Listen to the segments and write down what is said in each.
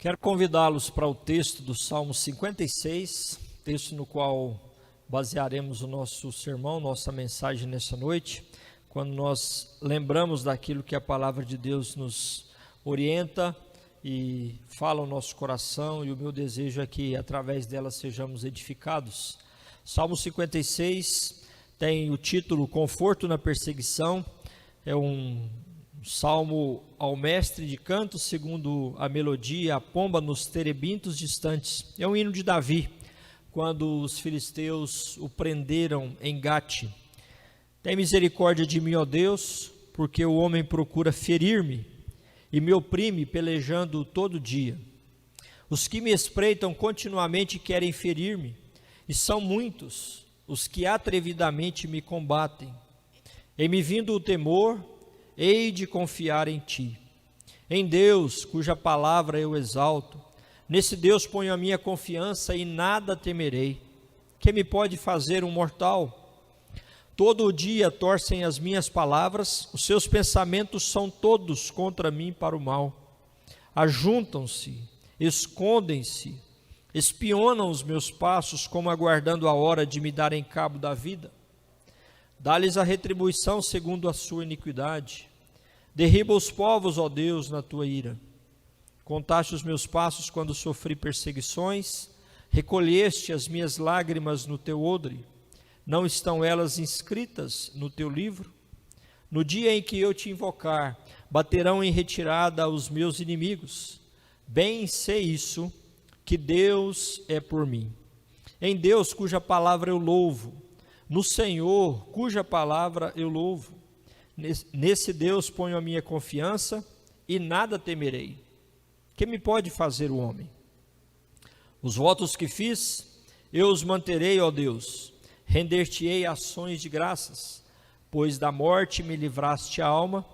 Quero convidá-los para o texto do Salmo 56, texto no qual basearemos o nosso sermão, nossa mensagem nessa noite, quando nós lembramos daquilo que a palavra de Deus nos orienta e fala ao nosso coração, e o meu desejo é que através dela sejamos edificados. Salmo 56 tem o título Conforto na Perseguição, é um salmo ao mestre de canto, segundo a melodia, a pomba nos terebintos distantes. É um hino de Davi, quando os filisteus o prenderam em Gate. Tem misericórdia de mim, ó Deus, porque o homem procura ferir-me e me oprime pelejando todo dia. Os que me espreitam continuamente querem ferir-me, e são muitos os que atrevidamente me combatem. Em me vindo o temor, hei de confiar em ti. Em Deus, cuja palavra eu exalto, nesse Deus ponho a minha confiança e nada temerei. Que me pode fazer um mortal? Todo o dia torcem as minhas palavras, os seus pensamentos são todos contra mim para o mal. Ajuntam-se, escondem-se, espionam os meus passos, como aguardando a hora de me darem cabo da vida. Dá-lhes a retribuição segundo a sua iniquidade. Derriba os povos, ó Deus, na tua ira. Contaste os meus passos quando sofri perseguições, recolheste as minhas lágrimas no teu odre. Não estão elas inscritas no teu livro? No dia em que eu te invocar, baterão em retirada os meus inimigos. Bem sei isso, que Deus é por mim. Em Deus, cuja palavra eu louvo, no Senhor, cuja palavra eu louvo. Nesse Deus ponho a minha confiança e nada temerei. Que me pode fazer o homem? Os votos que fiz, eu os manterei, ó Deus. Render-te-ei ações de graças, pois da morte me livraste a alma.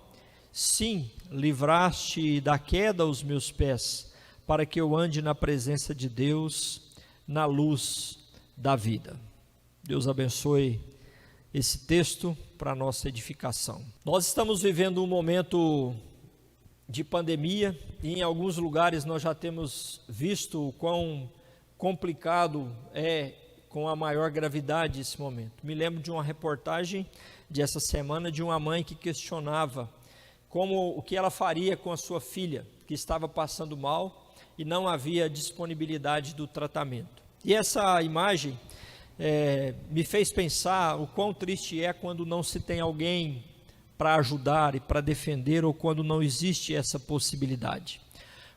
Sim, livraste da queda os meus pés, para que eu ande na presença de Deus, na luz da vida. Deus abençoe esse texto para a nossa edificação. Nós estamos vivendo um momento de pandemia e em alguns lugares nós já temos visto o quão complicado é com a maior gravidade esse momento. Me lembro de uma reportagem dessa semana de uma mãe que questionava o que ela faria com a sua filha, que estava passando mal e não havia disponibilidade do tratamento. E essa imagem me fez pensar o quão triste é quando não se tem alguém para ajudar e para defender, ou quando não existe essa possibilidade.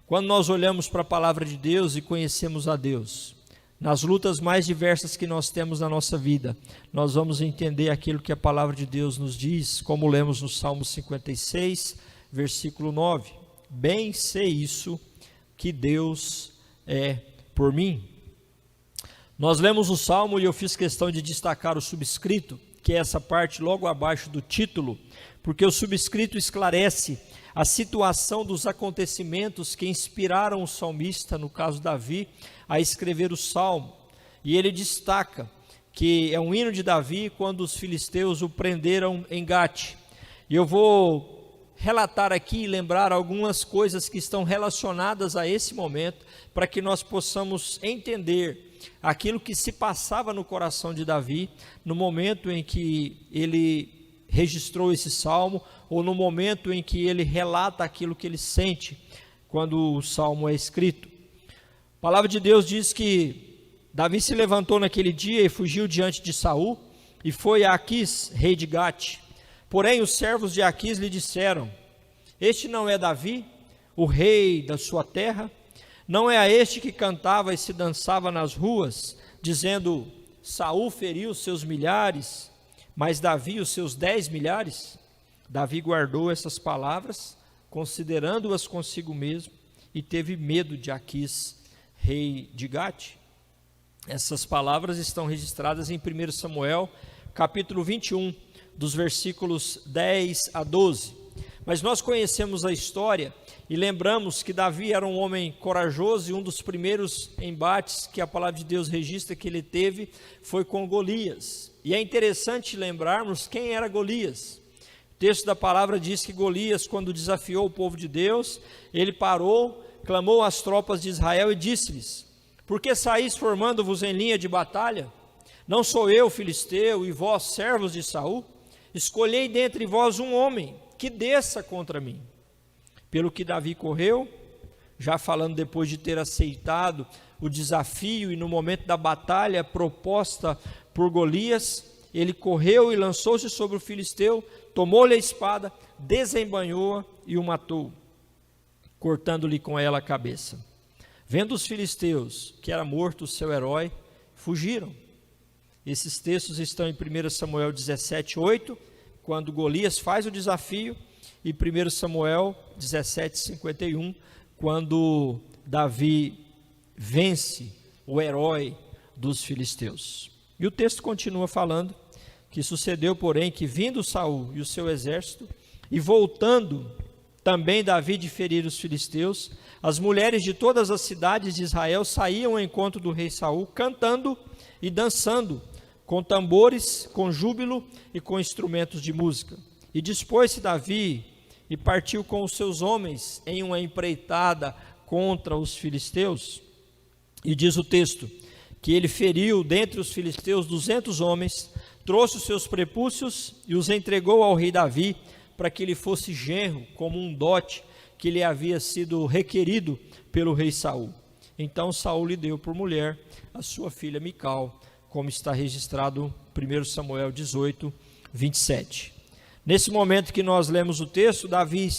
Quando nós olhamos para a palavra de Deus e conhecemos a Deus, nas lutas mais diversas que nós temos na nossa vida, nós vamos entender aquilo que a palavra de Deus nos diz, como lemos no Salmo 56, versículo 9. Bem sei isso, que Deus é por mim. Nós lemos o Salmo e eu fiz questão de destacar o subscrito, que é essa parte logo abaixo do título, porque o subscrito esclarece a situação dos acontecimentos que inspiraram o salmista, no caso Davi, a escrever o Salmo. E ele destaca que é um hino de Davi quando os filisteus o prenderam em Gate. E eu vou relatar aqui e lembrar algumas coisas que estão relacionadas a esse momento, para que nós possamos entender aquilo que se passava no coração de Davi no momento em que ele registrou esse salmo, ou no momento em que ele relata aquilo que ele sente quando o salmo é escrito. A palavra de Deus diz que Davi se levantou naquele dia e fugiu diante de Saul e foi a Aquis, rei de Gate. Porém os servos de Aquis lhe disseram: este não é Davi, o rei da sua terra? Não é a este que cantava e se dançava nas ruas, dizendo: Saul feriu seus milhares, mas Davi os seus 10 milhares? Davi guardou essas palavras, considerando-as consigo mesmo, e teve medo de Aquis, rei de Gate. Essas palavras estão registradas em 1 Samuel, capítulo 21, dos versículos 10 a 12. Mas nós conhecemos a história e lembramos que Davi era um homem corajoso, e um dos primeiros embates que a palavra de Deus registra que ele teve foi com Golias. E é interessante lembrarmos quem era Golias. O texto da palavra diz que Golias, quando desafiou o povo de Deus, ele parou, clamou às tropas de Israel e disse-lhes: por que saís formando-vos em linha de batalha? Não sou eu filisteu, e vós servos de Saul? Escolhei dentre vós um homem que desça contra mim. Pelo que Davi correu, já falando depois de ter aceitado o desafio e no momento da batalha proposta por Golias, ele correu e lançou-se sobre o filisteu, tomou-lhe a espada, desembainhou-a e o matou, cortando-lhe com ela a cabeça. Vendo os filisteus que era morto o seu herói, fugiram. Esses textos estão em 1 Samuel 17:8, quando Golias faz o desafio, e 1 Samuel 17:51, quando Davi vence o herói dos filisteus. E o texto continua falando que sucedeu, porém, que vindo Saul e o seu exército, e voltando também Davi de ferir os filisteus, as mulheres de todas as cidades de Israel saíam ao encontro do rei Saul, cantando e dançando, com tambores, com júbilo e com instrumentos de música. E dispôs-se Davi e partiu com os seus homens em uma empreitada contra os filisteus. E diz o texto que ele feriu dentre os filisteus 200 homens, trouxe os seus prepúcios e os entregou ao rei Davi, para que ele fosse genro, como um dote que lhe havia sido requerido pelo rei Saul. Então Saul lhe deu por mulher a sua filha Mical, como está registrado em 1 Samuel 18:27. Nesse momento que nós lemos o texto, Davi,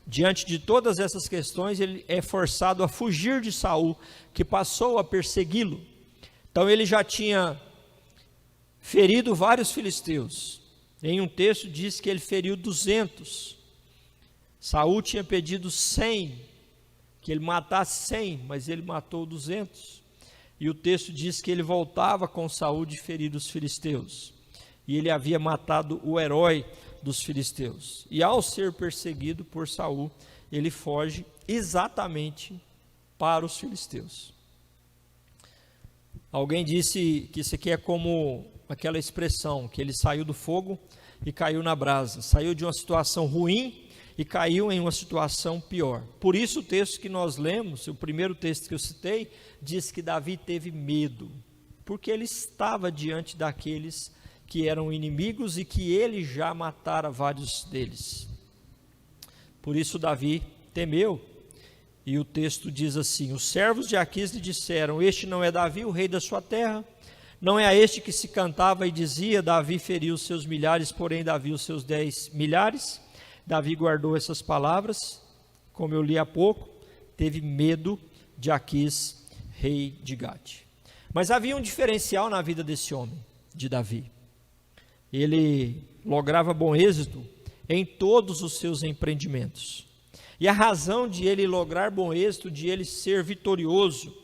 diante de todas essas questões, ele é forçado a fugir de Saul, que passou a persegui-lo. Então ele já tinha ferido vários filisteus. Em um texto diz que ele feriu 200. Saul tinha pedido 100, que ele matasse 100, mas ele matou 200. E o texto diz que ele voltava com Saul de ferir os filisteus. E ele havia matado o herói dos filisteus. E ao ser perseguido por Saul, ele foge exatamente para os filisteus. Alguém disse que isso aqui é como aquela expressão, que ele saiu do fogo e caiu na brasa. Saiu de uma situação ruim e caiu em uma situação pior. Por isso o texto que nós lemos, o primeiro texto que eu citei, diz que Davi teve medo, porque ele estava diante daqueles que eram inimigos e que ele já matara vários deles. Por isso Davi temeu, e o texto diz assim: os servos de Aquis lhe disseram: este não é Davi, o rei da sua terra? Não é a este que se cantava e dizia: Davi feriu os seus milhares, porém Davi os seus 10 milhares? Davi guardou essas palavras, como eu li há pouco, teve medo de Aquis, rei de Gate. Mas havia um diferencial na vida desse homem, de Davi. Ele lograva bom êxito em todos os seus empreendimentos. E a razão de ele lograr bom êxito, de ele ser vitorioso,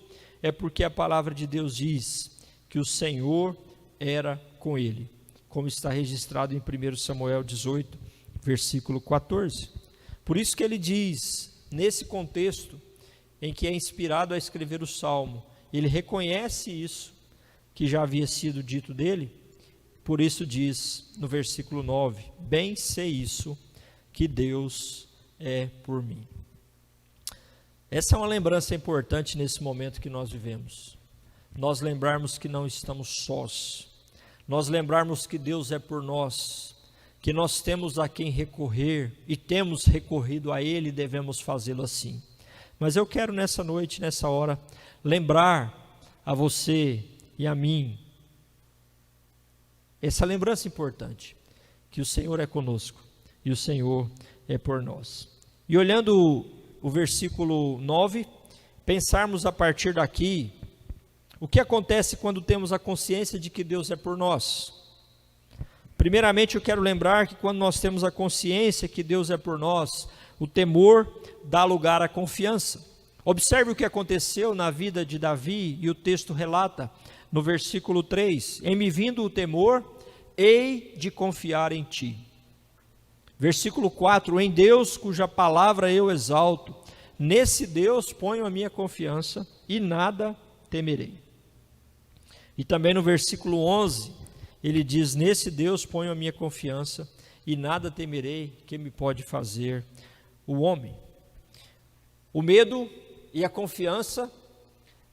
é porque a palavra de Deus diz que o Senhor era com ele, como está registrado em 1 Samuel 18, versículo 14. Por isso que ele diz, nesse contexto em que é inspirado a escrever o Salmo, ele reconhece isso que já havia sido dito dele. Por isso diz no versículo 9: bem sei isso, que Deus é por mim. Essa é uma lembrança importante nesse momento que nós vivemos. Nós lembrarmos que não estamos sós, nós lembrarmos que Deus é por nós, que nós temos a quem recorrer e temos recorrido a Ele e devemos fazê-lo assim. Mas eu quero nessa noite, nessa hora, lembrar a você e a mim essa lembrança importante, que o Senhor é conosco e o Senhor é por nós. E olhando o versículo 9, pensarmos a partir daqui, o que acontece quando temos a consciência de que Deus é por nós? Primeiramente, eu quero lembrar que quando nós temos a consciência que Deus é por nós, o temor dá lugar à confiança. Observe o que aconteceu na vida de Davi, e o texto relata no versículo 3: em me vindo o temor, hei de confiar em ti. Versículo 4: em Deus cuja palavra eu exalto, nesse Deus ponho a minha confiança e nada temerei. E também no versículo 11, ele diz: nesse Deus ponho a minha confiança e nada temerei, que me pode fazer o homem. O medo e a confiança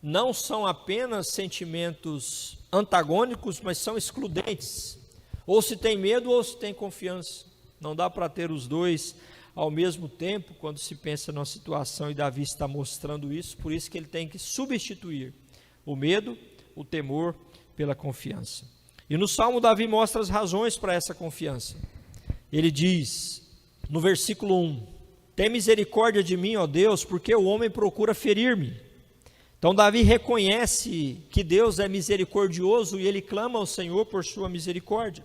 não são apenas sentimentos antagônicos, mas são excludentes. Ou se tem medo ou se tem confiança. Não dá para ter os dois ao mesmo tempo quando se pensa numa situação, e Davi está mostrando isso, por isso que ele tem que substituir o medo, o temor pela confiança. E no Salmo Davi mostra as razões para essa confiança. Ele diz no versículo 1: tem misericórdia de mim, ó Deus, porque o homem procura ferir-me. Então Davi reconhece que Deus é misericordioso e ele clama ao Senhor por sua misericórdia.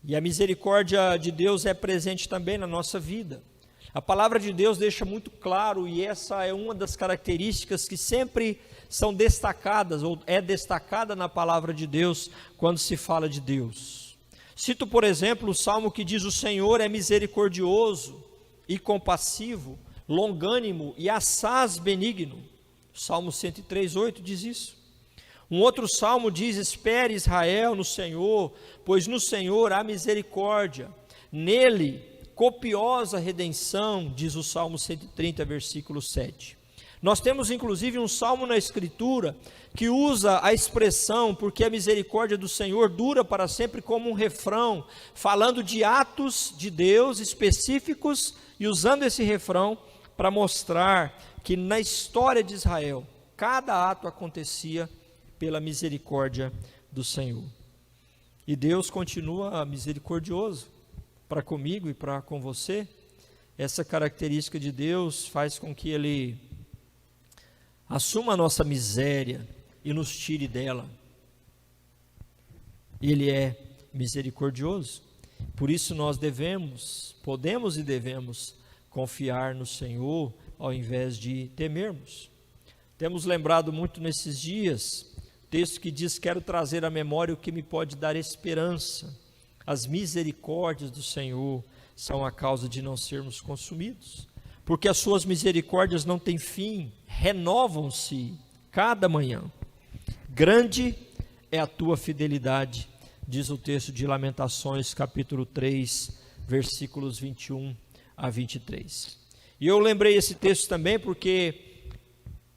E a misericórdia de Deus é presente também na nossa vida. A palavra de Deus deixa muito claro, e essa é uma das características que sempre são destacadas, ou é destacada na palavra de Deus, quando se fala de Deus. Cito, por exemplo, o Salmo que diz: o Senhor é misericordioso e compassivo, longânimo e assaz benigno. O Salmo 103:8 diz isso. Um outro salmo diz: espere Israel no Senhor, pois no Senhor há misericórdia, nele copiosa redenção, diz o Salmo 130, versículo 7. Nós temos inclusive um salmo na Escritura que usa a expressão porque a misericórdia do Senhor dura para sempre como um refrão, falando de atos de Deus específicos e usando esse refrão para mostrar que na história de Israel, cada ato acontecia pela misericórdia do Senhor. E Deus continua misericordioso para comigo e para com você. Essa característica de Deus faz com que Ele assuma a nossa miséria e nos tire dela. Ele é misericordioso. Por isso nós podemos e devemos confiar no Senhor ao invés de temermos. Temos lembrado muito nesses dias texto que diz: quero trazer à memória o que me pode dar esperança. As misericórdias do Senhor são a causa de não sermos consumidos, porque as suas misericórdias não têm fim, renovam-se cada manhã. Grande é a tua fidelidade, diz o texto de Lamentações, capítulo 3, versículos 21 a 23. E eu lembrei esse texto também porque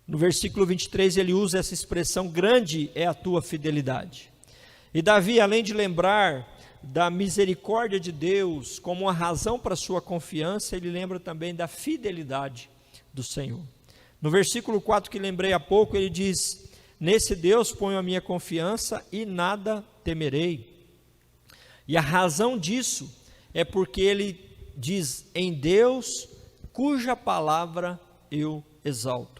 no versículo 23 ele usa essa expressão: grande é a tua fidelidade. E Davi, além de lembrar da misericórdia de Deus como uma razão para sua confiança, ele lembra também da fidelidade do Senhor. No versículo 4 que lembrei há pouco, ele diz: nesse Deus ponho a minha confiança e nada temerei. E a razão disso é porque ele diz: em Deus cuja palavra eu exalto.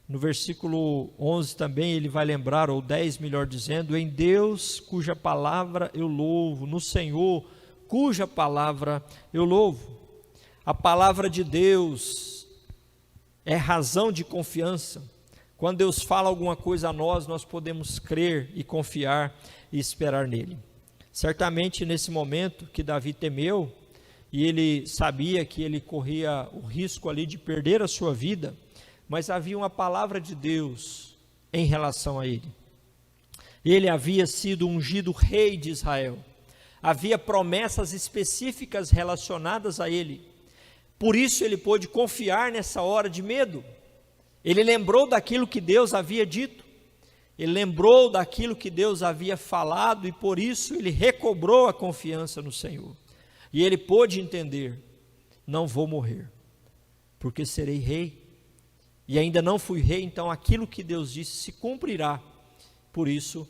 No versículo 11 também ele vai lembrar, ou 10 melhor dizendo: em Deus cuja palavra eu louvo, no Senhor cuja palavra eu louvo. A palavra de Deus é razão de confiança. Quando Deus fala alguma coisa a nós, nós podemos crer e confiar e esperar nele. Certamente nesse momento que Davi temeu, e ele sabia que ele corria o risco ali de perder a sua vida, mas havia uma palavra de Deus em relação a ele. Ele havia sido ungido rei de Israel. Havia promessas específicas relacionadas a ele. Por isso ele pôde confiar nessa hora de medo. Ele lembrou daquilo que Deus havia dito. Ele lembrou daquilo que Deus havia falado e por isso ele recobrou a confiança no Senhor. E ele pôde entender: não vou morrer, porque serei rei. E ainda não fui rei, então aquilo que Deus disse se cumprirá. Por isso,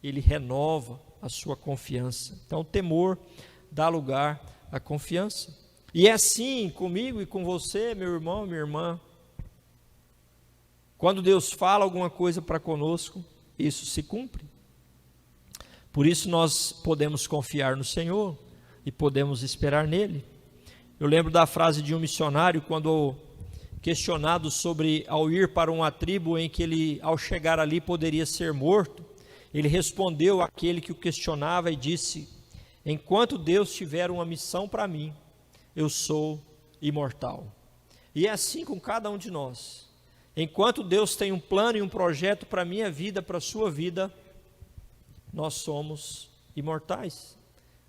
ele renova a sua confiança. Então, o temor dá lugar à confiança. E é assim comigo e com você, meu irmão, minha irmã. Quando Deus fala alguma coisa para conosco, isso se cumpre. Por isso, nós podemos confiar no Senhor e podemos esperar nele. Eu lembro da frase de um missionário, quando questionado sobre ao ir para uma tribo em que ele, ao chegar ali, poderia ser morto, ele respondeu àquele que o questionava e disse: enquanto Deus tiver uma missão para mim, eu sou imortal. E é assim com cada um de nós. Enquanto Deus tem um plano e um projeto para a minha vida, para a sua vida, nós somos imortais,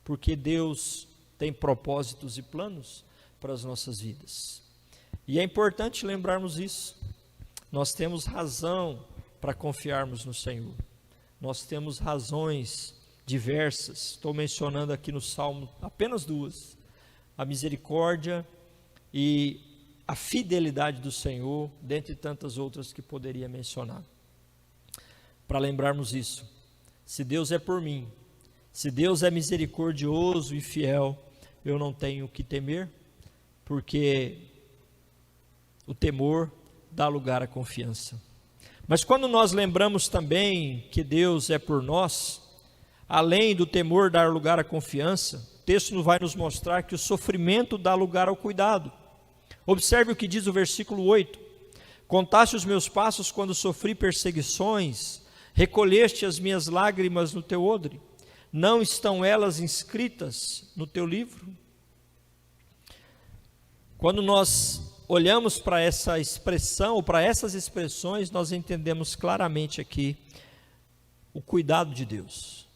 porque Deus tem propósitos e planos para as nossas vidas. E é importante lembrarmos isso. Nós temos razão para confiarmos no Senhor. Nós temos razões diversas. Estou mencionando aqui no Salmo apenas duas: a misericórdia e a fidelidade do Senhor, dentre tantas outras que poderia mencionar. Para lembrarmos isso, se Deus é por mim, se Deus é misericordioso e fiel, eu não tenho o que temer, porque o temor dá lugar à confiança. Mas quando nós lembramos também que Deus é por nós, além do temor dar lugar à confiança, o texto vai nos mostrar que o sofrimento dá lugar ao cuidado. Observe o que diz o versículo 8: contaste os meus passos quando sofri perseguições, recolheste as minhas lágrimas no teu odre, não estão elas inscritas no teu livro? Quando nós olhamos para essa expressão, ou para essas expressões, nós entendemos claramente aqui o cuidado de Deus.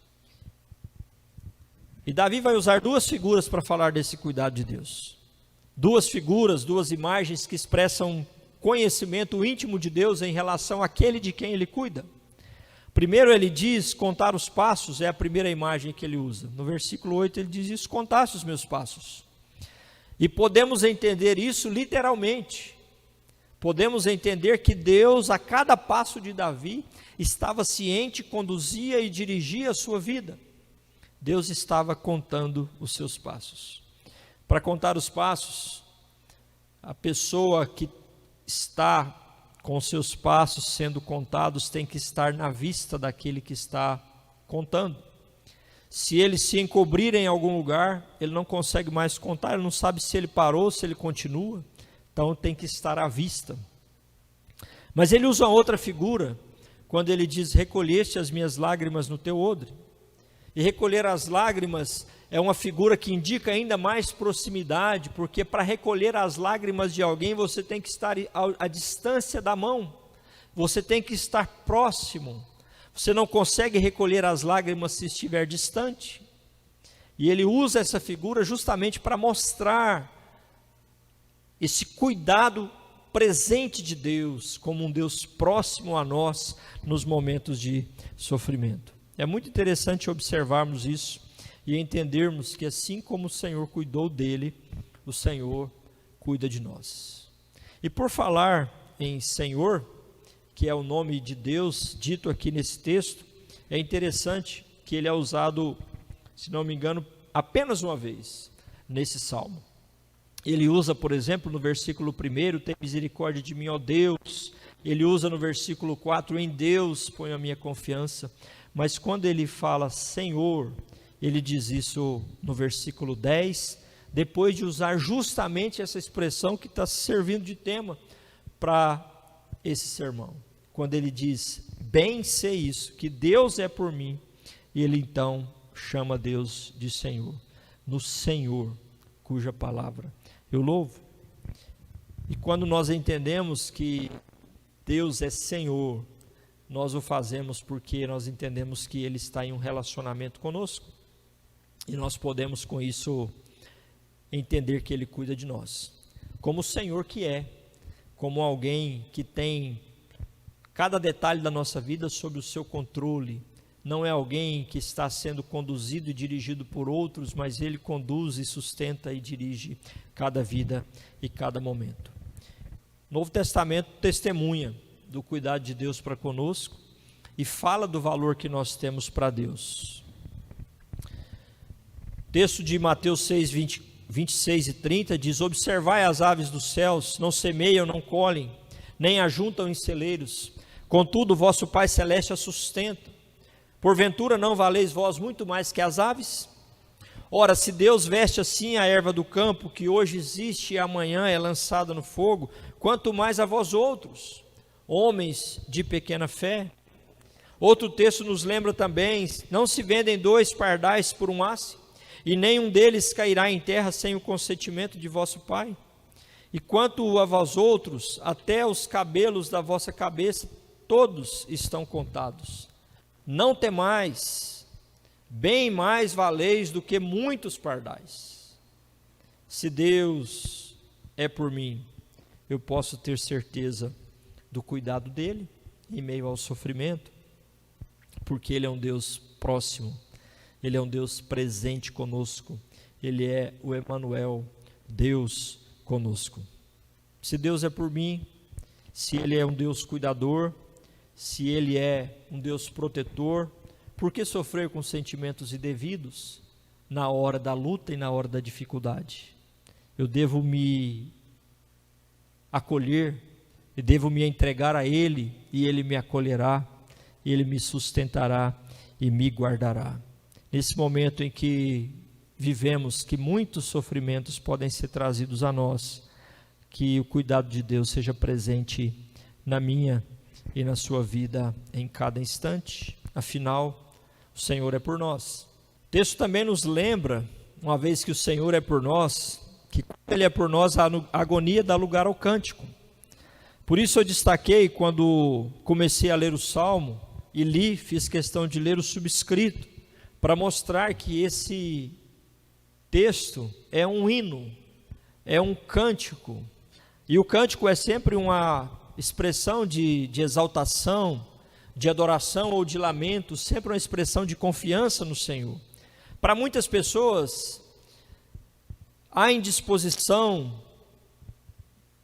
E Davi vai usar duas figuras para falar desse cuidado de Deus. Duas figuras, duas imagens que expressam conhecimento íntimo de Deus em relação àquele de quem ele cuida. Primeiro ele diz, contar os passos, é a primeira imagem que ele usa. No versículo 8 ele diz isso: contaste os meus passos. E podemos entender isso literalmente. Podemos entender que Deus, a cada passo de Davi, estava ciente, conduzia e dirigia a sua vida. Deus estava contando os seus passos. Para contar os passos, a pessoa que está com os seus passos sendo contados tem que estar na vista daquele que está contando. Se ele se encobrir em algum lugar, ele não consegue mais contar, ele não sabe se ele parou, se ele continua, então tem que estar à vista. Mas ele usa outra figura, quando ele diz: recolheste as minhas lágrimas no teu odre. E recolher as lágrimas é uma figura que indica ainda mais proximidade, porque para recolher as lágrimas de alguém, você tem que estar à distância da mão, você tem que estar próximo. Você não consegue recolher as lágrimas se estiver distante. E ele usa essa figura justamente para mostrar esse cuidado presente de Deus, como um Deus próximo a nós nos momentos de sofrimento. É muito interessante observarmos isso e entendermos que assim como o Senhor cuidou dele, o Senhor cuida de nós. E por falar em Senhor, que é o nome de Deus dito aqui nesse texto, é interessante que ele é usado, se não me engano, apenas uma vez nesse salmo. Ele usa, por exemplo, no versículo 1, tem misericórdia de mim, ó Deus. Ele usa no versículo 4, em Deus ponho a minha confiança. Mas quando ele fala Senhor, ele diz isso no versículo 10, depois de usar justamente essa expressão que está servindo de tema para esse sermão. Quando ele diz, bem sei isso, que Deus é por mim, e ele então chama Deus de Senhor, no Senhor, cuja palavra eu louvo. E quando nós entendemos que Deus é Senhor, nós o fazemos porque nós entendemos que Ele está em um relacionamento conosco, e nós podemos com isso entender que Ele cuida de nós, como o Senhor que é, como alguém que tem cada detalhe da nossa vida sob o seu controle. Não é alguém que está sendo conduzido e dirigido por outros, mas Ele conduz e sustenta e dirige cada vida e cada momento. O Novo Testamento testemunha do cuidado de Deus para conosco e fala do valor que nós temos para Deus. O texto de Mateus 6, 26 e 30 diz: observai as aves dos céus, não semeiam, não colhem, nem ajuntam em celeiros, contudo o vosso Pai Celeste as sustenta. Porventura não valeis vós muito mais que as aves? Ora, se Deus veste assim a erva do campo, que hoje existe e amanhã é lançada no fogo, quanto mais a vós outros, homens de pequena fé. Outro texto nos lembra também: não se vendem 2 pardais por um asse, e nenhum deles cairá em terra sem o consentimento de vosso Pai. E quanto a vós outros, até os cabelos da vossa cabeça todos estão contados. Não temais, bem mais valeis do que muitos pardais. Se Deus é por mim, eu posso ter certeza do cuidado dele em meio ao sofrimento, porque ele é um Deus próximo, ele é um Deus presente conosco, ele é o Emanuel, Deus conosco. Se Deus é por mim, se ele é um Deus cuidador, se ele é um Deus protetor, por que sofrer com sentimentos indevidos na hora da luta e na hora da dificuldade? Eu devo me acolher, eu devo me entregar a ele, e ele me acolherá, ele me sustentará e me guardará. Nesse momento em que vivemos, que muitos sofrimentos podem ser trazidos a nós, que o cuidado de Deus seja presente na minha e na sua vida em cada instante. Afinal, o Senhor é por nós. O texto também nos lembra, uma vez que o Senhor é por nós, que quando Ele é por nós, a agonia dá lugar ao cântico. Por isso eu destaquei, quando comecei a ler o Salmo, e li, fiz questão de ler o subscrito, para mostrar que esse texto é um hino, é um cântico, e o cântico é sempre uma expressão de exaltação, de adoração ou de lamento, sempre uma expressão de confiança no Senhor. Para muitas pessoas, há indisposição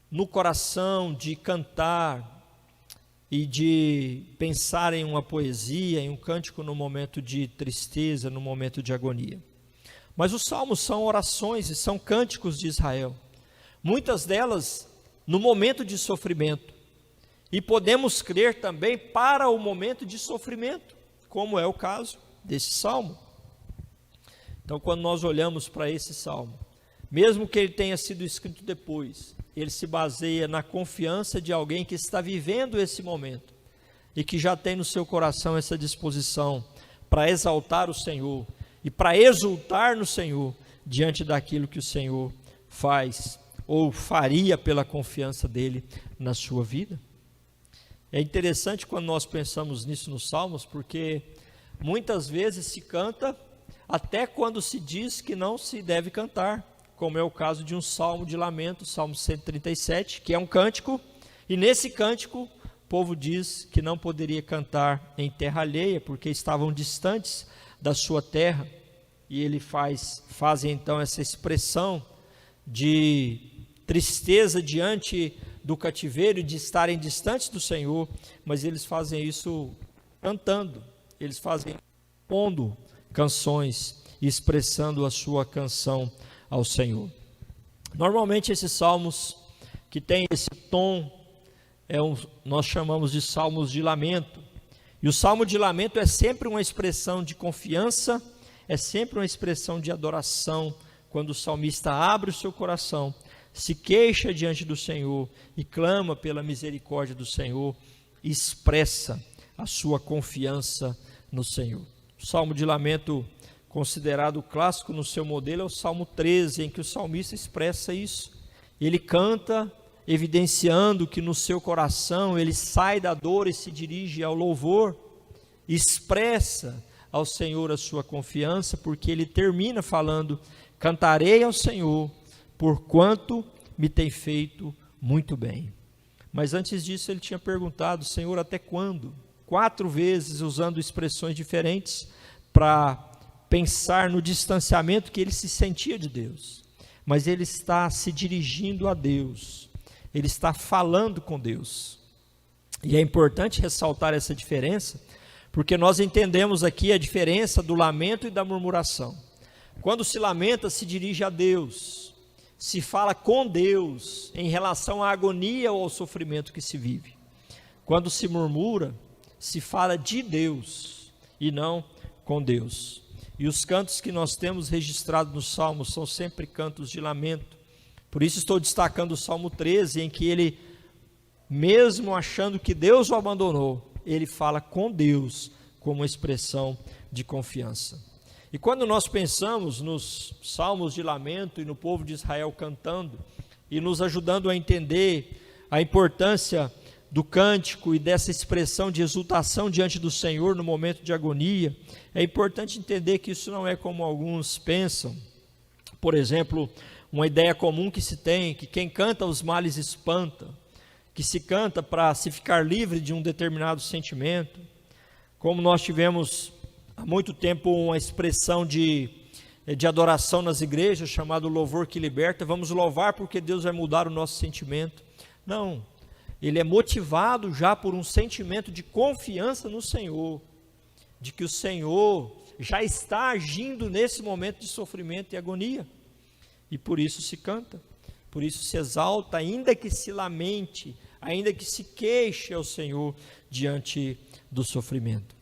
no coração de cantar e de pensar em uma poesia, em um cântico no momento de tristeza, no momento de agonia. Mas os salmos são orações e são cânticos de Israel, muitas delas no momento de sofrimento, e podemos crer também para o momento de sofrimento, como é o caso desse salmo. Então, quando nós olhamos para esse salmo, mesmo que ele tenha sido escrito depois, ele se baseia na confiança de alguém que está vivendo esse momento e que já tem no seu coração essa disposição para exaltar o Senhor e para exultar no Senhor diante daquilo que o Senhor faz ou faria pela confiança dele na sua vida. É interessante quando nós pensamos nisso nos Salmos, porque muitas vezes se canta até quando se diz que não se deve cantar, como é o caso de um salmo de lamento, Salmo 137, que é um cântico, e nesse cântico o povo diz que não poderia cantar em terra alheia, porque estavam distantes da sua terra, e ele fazem então essa expressão de tristeza diante do cativeiro, de estarem distantes do Senhor, mas eles fazem isso cantando, eles fazem pondo canções e expressando a sua canção ao Senhor. Normalmente esses salmos que têm esse tom, nós chamamos de salmos de lamento, e o salmo de lamento é sempre uma expressão de confiança, é sempre uma expressão de adoração, quando o salmista abre o seu coração, se queixa diante do Senhor e clama pela misericórdia do Senhor, e expressa a sua confiança no Senhor. O salmo de lamento considerado clássico no seu modelo é o Salmo 13, em que o salmista expressa isso. Ele canta evidenciando que no seu coração ele sai da dor e se dirige ao louvor, expressa ao Senhor a sua confiança, porque ele termina falando: cantarei ao Senhor, porquanto me tem feito muito bem. Mas antes disso ele tinha perguntado: Senhor, até quando? 4 vezes usando expressões diferentes para pensar no distanciamento que ele se sentia de Deus, mas ele está se dirigindo a Deus, ele está falando com Deus. E é importante ressaltar essa diferença, porque nós entendemos aqui a diferença do lamento e da murmuração. Quando se lamenta, se dirige a Deus, se fala com Deus em relação à agonia ou ao sofrimento que se vive. Quando se murmura, se fala de Deus e não com Deus. E os cantos que nós temos registrados nos Salmos são sempre cantos de lamento. Por isso estou destacando o Salmo 13, em que ele, mesmo achando que Deus o abandonou, ele fala com Deus como expressão de confiança. E quando nós pensamos nos salmos de lamento e no povo de Israel cantando e nos ajudando a entender a importância do cântico e dessa expressão de exultação diante do Senhor no momento de agonia, é importante entender que isso não é como alguns pensam. Por exemplo, uma ideia comum que se tem, que quem canta os males espanta, que se canta para se ficar livre de um determinado sentimento. Como nós tivemos há muito tempo uma expressão de adoração nas igrejas, chamado louvor que liberta, vamos louvar porque Deus vai mudar o nosso sentimento. Não, ele é motivado já por um sentimento de confiança no Senhor, de que o Senhor já está agindo nesse momento de sofrimento e agonia, e por isso se canta, por isso se exalta, ainda que se lamente, ainda que se queixe ao Senhor diante do sofrimento.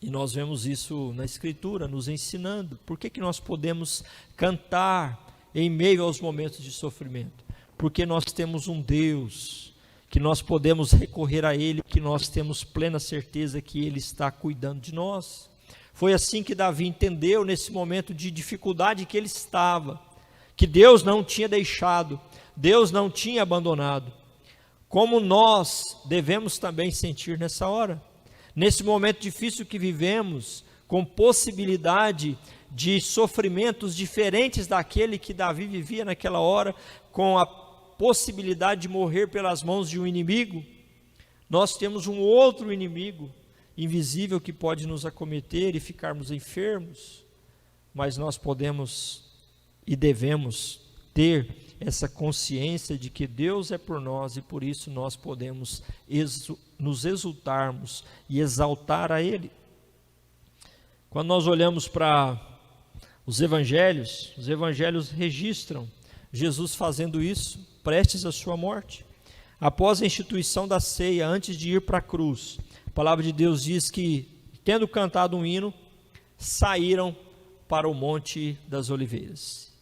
E nós vemos isso na Escritura, nos ensinando. Por que nós podemos cantar em meio aos momentos de sofrimento? Porque nós temos um Deus, que nós podemos recorrer a Ele, que nós temos plena certeza que Ele está cuidando de nós. Foi assim que Davi entendeu nesse momento de dificuldade que ele estava, que Deus não tinha deixado, Deus não tinha abandonado. Como nós devemos também sentir nessa hora, nesse momento difícil que vivemos, com possibilidade de sofrimentos diferentes daquele que Davi vivia naquela hora, com a possibilidade de morrer pelas mãos de um inimigo. Nós temos um outro inimigo invisível que pode nos acometer e ficarmos enfermos, mas nós podemos e devemos ter essa consciência de que Deus é por nós e por isso nós podemos nos exultarmos e exaltar a Ele. Quando nós olhamos para os evangelhos registram Jesus fazendo isso, prestes à sua morte. Após a instituição da ceia, antes de ir para a cruz, a palavra de Deus diz que, tendo cantado um hino, saíram para o Monte das Oliveiras.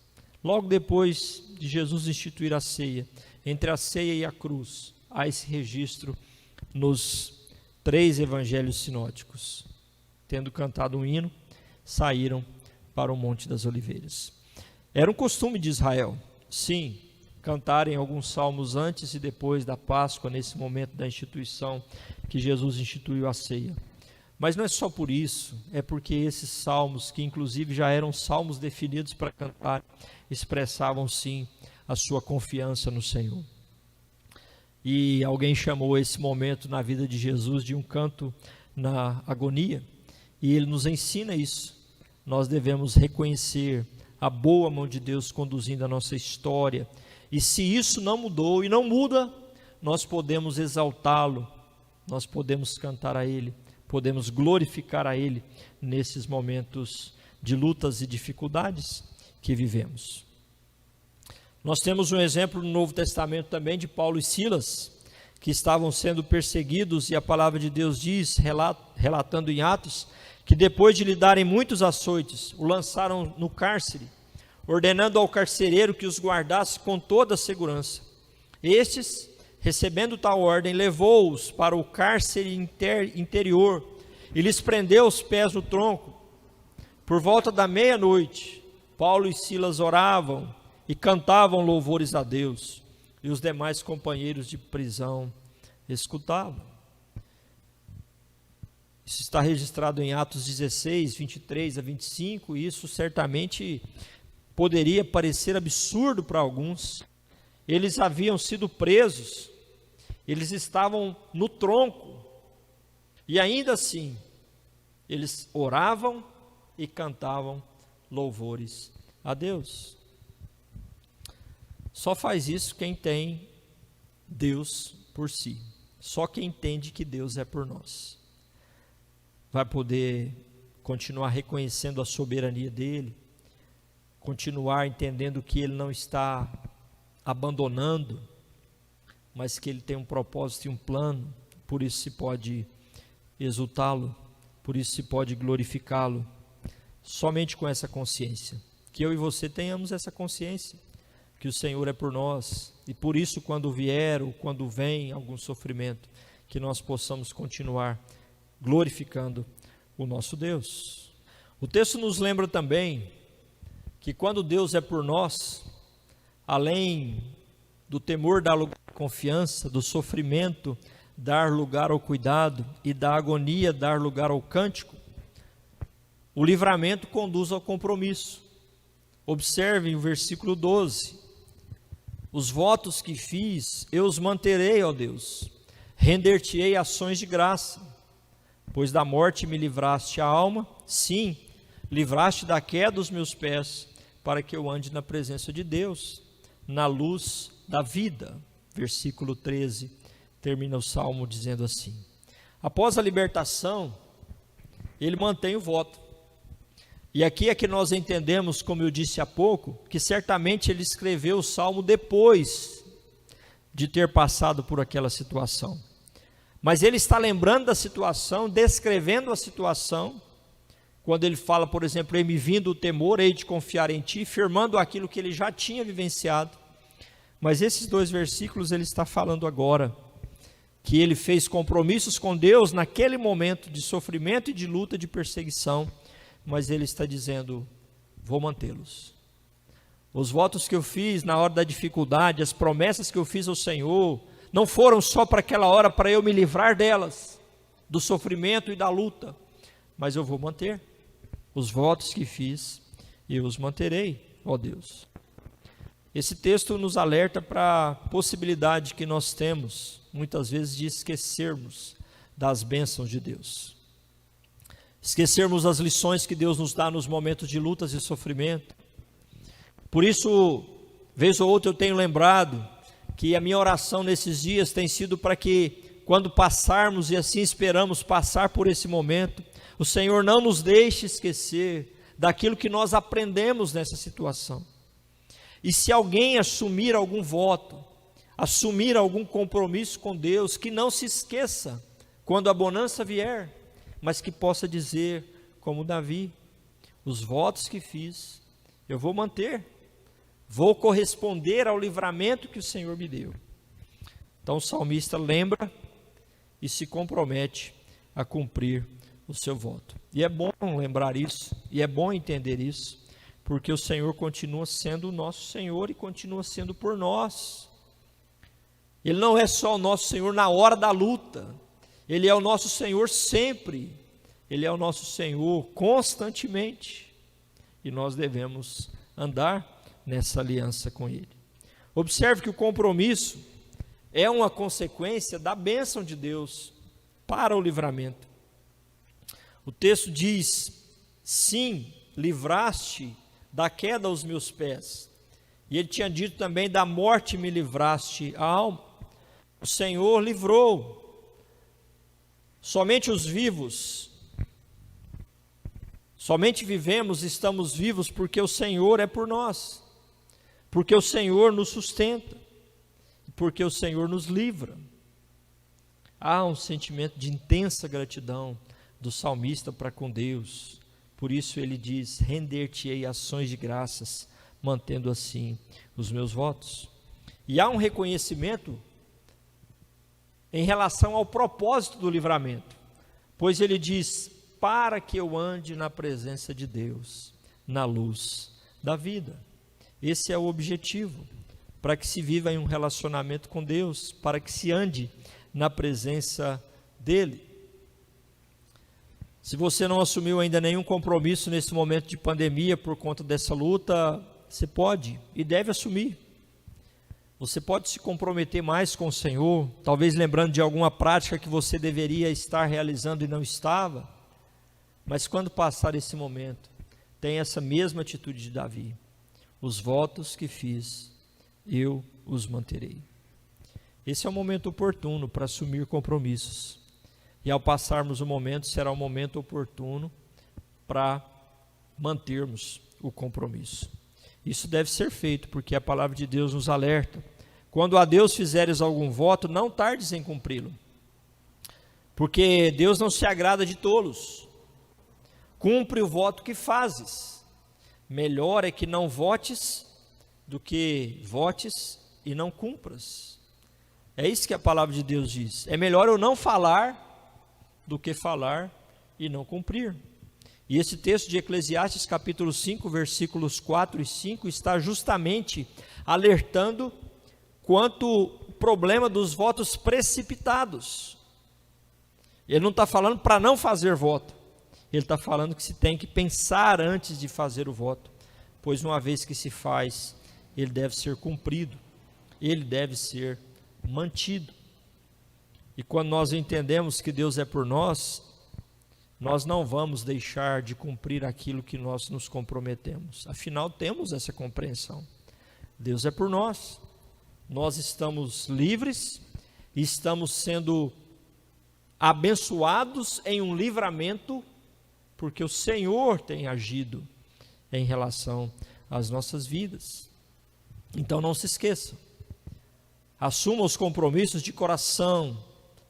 Logo depois de Jesus instituir a ceia, entre a ceia e a cruz, há esse registro nos 3 evangelhos sinóticos. Tendo cantado um hino, saíram para o Monte das Oliveiras. Era um costume de Israel, sim, cantarem alguns salmos antes e depois da Páscoa, nesse momento da instituição que Jesus instituiu a ceia. Mas não é só por isso, é porque esses salmos, que inclusive já eram salmos definidos para cantar, expressavam sim a sua confiança no Senhor. E alguém chamou esse momento na vida de Jesus de um canto na agonia, e ele nos ensina isso. Nós devemos reconhecer a boa mão de Deus conduzindo a nossa história, e se isso não mudou e não muda, nós podemos exaltá-lo, nós podemos cantar a Ele, podemos glorificar a Ele nesses momentos de lutas e dificuldades que vivemos. Nós temos um exemplo no Novo Testamento também de Paulo e Silas, que estavam sendo perseguidos, e a palavra de Deus diz, relatando em Atos, que depois de lhe darem muitos açoites, o lançaram no cárcere, ordenando ao carcereiro que os guardasse com toda a segurança. Estes, recebendo tal ordem, levou-os para o cárcere interior e lhes prendeu os pés no tronco. Por volta da meia-noite, Paulo e Silas oravam e cantavam louvores a Deus, e os demais companheiros de prisão escutavam. Isso está registrado em Atos 16, 23 a 25, e isso certamente poderia parecer absurdo para alguns. Eles haviam sido presos, eles estavam no tronco, e ainda assim, eles oravam e cantavam louvores a Deus. Só faz isso quem tem Deus por si, só quem entende que Deus é por nós vai poder continuar reconhecendo a soberania dele, continuar entendendo que ele não está abandonando, mas que ele tem um propósito e um plano, por isso se pode exultá-lo, por isso se pode glorificá-lo, somente com essa consciência, que eu e você tenhamos essa consciência, que o Senhor é por nós, e por isso quando vier ou quando vem algum sofrimento, que nós possamos continuar glorificando o nosso Deus. O texto nos lembra também que quando Deus é por nós, além do temor dar lugar à confiança, do sofrimento dar lugar ao cuidado e da agonia dar lugar ao cântico, o livramento conduz ao compromisso. Observe o versículo 12. Os votos que fiz, eu os manterei, ó Deus. Render-te-ei ações de graça, pois da morte me livraste a alma, sim, livraste da queda dos meus pés, para que eu ande na presença de Deus, na luz da vida. Versículo 13, termina o Salmo dizendo assim. Após a libertação, ele mantém o voto. E aqui é que nós entendemos, como eu disse há pouco, que certamente ele escreveu o Salmo depois de ter passado por aquela situação. Mas ele está lembrando da situação, descrevendo a situação, quando ele fala, por exemplo, em me vindo o temor, hei de confiar em ti, firmando aquilo que ele já tinha vivenciado. Mas esses 2 versículos ele está falando agora, que ele fez compromissos com Deus naquele momento de sofrimento e de luta, de perseguição, mas ele está dizendo, vou mantê-los. Os votos que eu fiz na hora da dificuldade, as promessas que eu fiz ao Senhor, não foram só para aquela hora, para eu me livrar delas, do sofrimento e da luta, mas eu vou manter. Os votos que fiz, eu os manterei, ó Deus. Esse texto nos alerta para a possibilidade que nós temos, muitas vezes, de esquecermos das bênçãos de Deus. Esquecermos as lições que Deus nos dá nos momentos de lutas e sofrimento. Por isso, vez ou outra eu tenho lembrado que a minha oração nesses dias tem sido para que, quando passarmos e assim esperamos passar por esse momento, o Senhor não nos deixe esquecer daquilo que nós aprendemos nessa situação. E se alguém assumir algum voto, assumir algum compromisso com Deus, que não se esqueça quando a bonança vier, mas que possa dizer, como Davi, os votos que fiz, eu vou manter, vou corresponder ao livramento que o Senhor me deu. Então o salmista lembra e se compromete a cumprir o seu voto. E é bom lembrar isso, e é bom entender isso, porque o Senhor continua sendo o nosso Senhor e continua sendo por nós. Ele não é só o nosso Senhor na hora da luta, Ele é o nosso Senhor sempre, Ele é o nosso Senhor constantemente, e nós devemos andar nessa aliança com Ele. Observe que o compromisso é uma consequência da bênção de Deus para o livramento. O texto diz, sim, livraste da queda aos meus pés, e ele tinha dito também, da morte me livraste a alma. O Senhor livrou. Somente os vivos, somente vivemos, estamos vivos porque o Senhor é por nós, porque o Senhor nos sustenta, porque o Senhor nos livra. Há um sentimento de intensa gratidão do salmista para com Deus, por isso ele diz, render-te-ei ações de graças, mantendo assim os meus votos. E há um reconhecimento em relação ao propósito do livramento, pois ele diz, para que eu ande na presença de Deus, na luz da vida. Esse é o objetivo, para que se viva em um relacionamento com Deus, para que se ande na presença dEle. Se você não assumiu ainda nenhum compromisso nesse momento de pandemia por conta dessa luta, você pode e deve assumir. Você pode se comprometer mais com o Senhor, talvez lembrando de alguma prática que você deveria estar realizando e não estava, mas quando passar esse momento, tenha essa mesma atitude de Davi. Os votos que fiz, eu os manterei. Esse é o momento oportuno para assumir compromissos. E ao passarmos o momento, será o momento oportuno para mantermos o compromisso. Isso deve ser feito, porque a palavra de Deus nos alerta. Quando a Deus fizeres algum voto, não tardes em cumpri-lo. Porque Deus não se agrada de tolos. Cumpre o voto que fazes. Melhor é que não votes do que votes e não cumpras. É isso que a palavra de Deus diz. É melhor eu não falar do que falar e não cumprir. E esse texto de Eclesiastes capítulo 5, versículos 4 e 5, está justamente alertando quanto o problema dos votos precipitados. Ele não está falando para não fazer voto, ele está falando que se tem que pensar antes de fazer o voto, pois uma vez que se faz, ele deve ser cumprido, ele deve ser mantido. E quando nós entendemos que Deus é por nós, nós não vamos deixar de cumprir aquilo que nós nos comprometemos. Afinal, temos essa compreensão. Deus é por nós. Nós estamos livres e estamos sendo abençoados em um livramento, porque o Senhor tem agido em relação às nossas vidas. Então não se esqueça, assuma os compromissos de coração,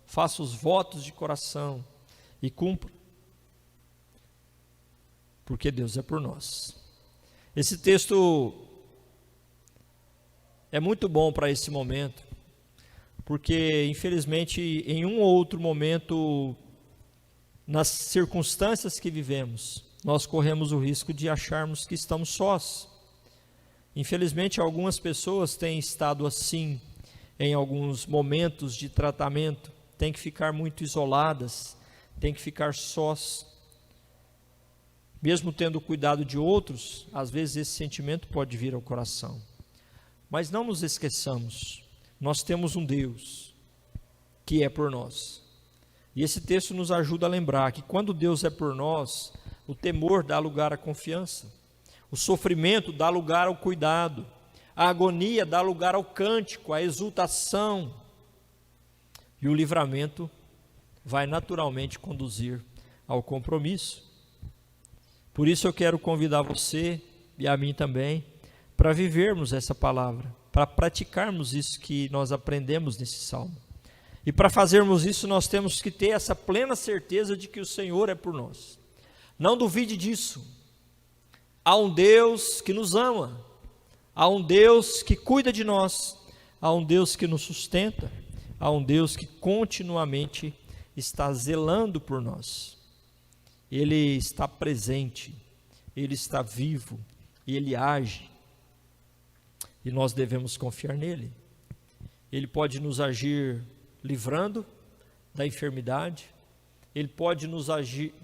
faça os votos de coração e cumpra, porque Deus é por nós. Esse texto é muito bom para esse momento, porque infelizmente em um ou outro momento, nas circunstâncias que vivemos, nós corremos o risco de acharmos que estamos sós. Infelizmente algumas pessoas têm estado assim em alguns momentos de tratamento, têm que ficar muito isoladas, têm que ficar sós. Mesmo tendo cuidado de outros, às vezes esse sentimento pode vir ao coração. Mas não nos esqueçamos, nós temos um Deus que é por nós. E esse texto nos ajuda a lembrar que quando Deus é por nós, o temor dá lugar à confiança, o sofrimento dá lugar ao cuidado, a agonia dá lugar ao cântico, à exultação, e o livramento vai naturalmente conduzir ao compromisso. Por isso eu quero convidar você e a mim também para vivermos essa palavra, para praticarmos isso que nós aprendemos nesse salmo. E para fazermos isso nós temos que ter essa plena certeza de que o Senhor é por nós. Não duvide disso. Há um Deus que nos ama, há um Deus que cuida de nós, há um Deus que nos sustenta, há um Deus que continuamente está zelando por nós. Ele está presente, Ele está vivo e Ele age. E nós devemos confiar nele. Ele pode nos agir livrando da enfermidade, Ele pode nos agir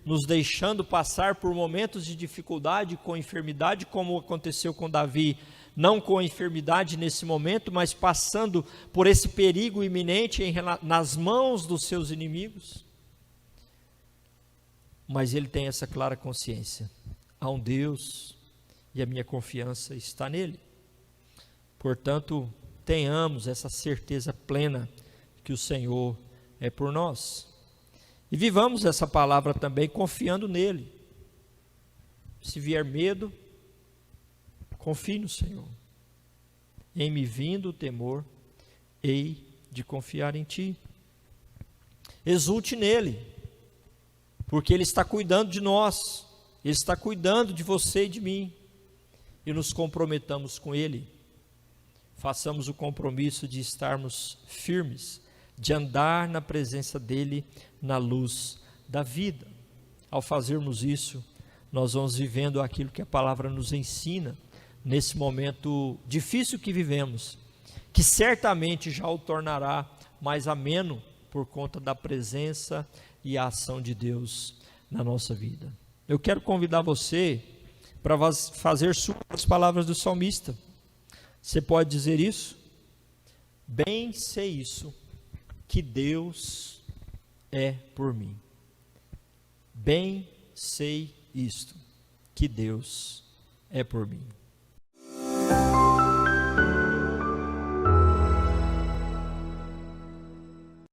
nos deixando passar por momentos de dificuldade com enfermidade, como aconteceu com Davi, não com enfermidade nesse momento, mas passando por esse perigo iminente nas mãos dos seus inimigos. Mas ele tem essa clara consciência, há um Deus e a minha confiança está nele. Portanto, tenhamos essa certeza plena que o Senhor é por nós. E vivamos essa palavra também confiando nele. Se vier medo, confie no Senhor. Em me vindo o temor, hei de confiar em ti. Exulte nele, porque ele está cuidando de nós, ele está cuidando de você e de mim. E nos comprometamos com ele. Façamos o compromisso de estarmos firmes, de andar na presença dele na luz da vida. Ao fazermos isso, nós vamos vivendo aquilo que a palavra nos ensina nesse momento difícil que vivemos, que certamente já o tornará mais ameno por conta da presença e a ação de Deus na nossa vida. Eu quero convidar você para fazer suas as palavras do salmista. Você pode dizer isso? Bem sei isso, que Deus é por mim. Bem sei isto, que Deus é por mim.